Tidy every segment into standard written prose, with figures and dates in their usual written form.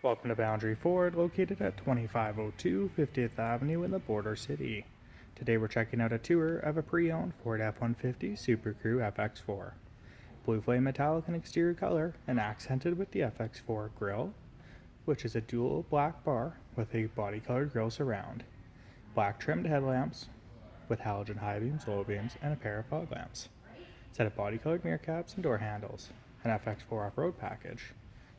Welcome to Boundary Ford, located at 2502 50th Avenue in the Border City. Today we're checking out a tour of a pre-owned Ford F-150 Supercrew FX4. Blue flame metallic in exterior color and accented with the FX4 grille, which is a dual black bar with a body-colored grille surround. Black trimmed headlamps with halogen high beams, low beams, and a pair of fog lamps. Set of body-colored mirror caps and door handles. An FX4 off-road package.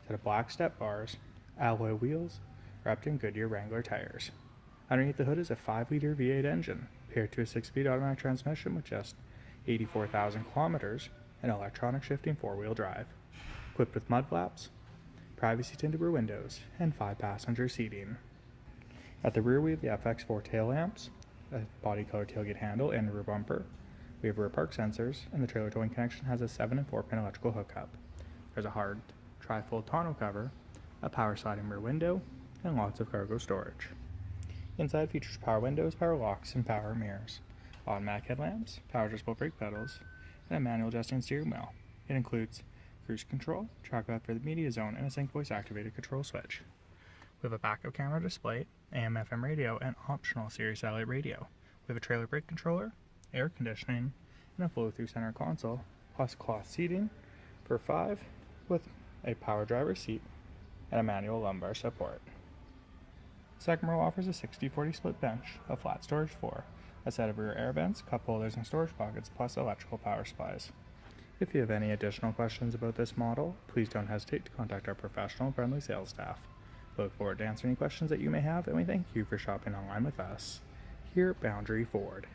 Set of black step bars, alloy wheels, wrapped in Goodyear Wrangler tires. Underneath the hood is a 5-liter V8 engine, paired to a 6-speed automatic transmission with just 84,000 kilometers and electronic shifting 4-wheel drive. Equipped with mud flaps, privacy tinted rear windows, and 5-passenger seating. At the rear we have the FX4 tail lamps, a body-colored tailgate handle, and rear bumper. We have rear park sensors, and the trailer towing connection has a 7 and 4-pin electrical hookup. There's a hard tri-fold tonneau cover, a power sliding rear window, and lots of cargo storage. Inside features power windows, power locks, and power mirrors, automatic headlamps, power adjustable brake pedals, and a manual adjusting steering wheel. It includes cruise control, track left for the media zone, and a sync voice activated control switch. We have a backup camera display, AM/FM radio, and optional Sirius satellite radio. We have a trailer brake controller, air conditioning, and a flow-through center console, plus cloth seating for 5 with a power driver seat and a manual lumbar support. The second row offers a 60/40 split bench, a flat storage floor, a set of rear air vents, cup holders, and storage pockets, plus electrical power supplies. If you have any additional questions about this model, please don't hesitate to contact our professional and friendly sales staff. We look forward to answering any questions that you may have, and we thank you for shopping online with us here at Boundary Ford.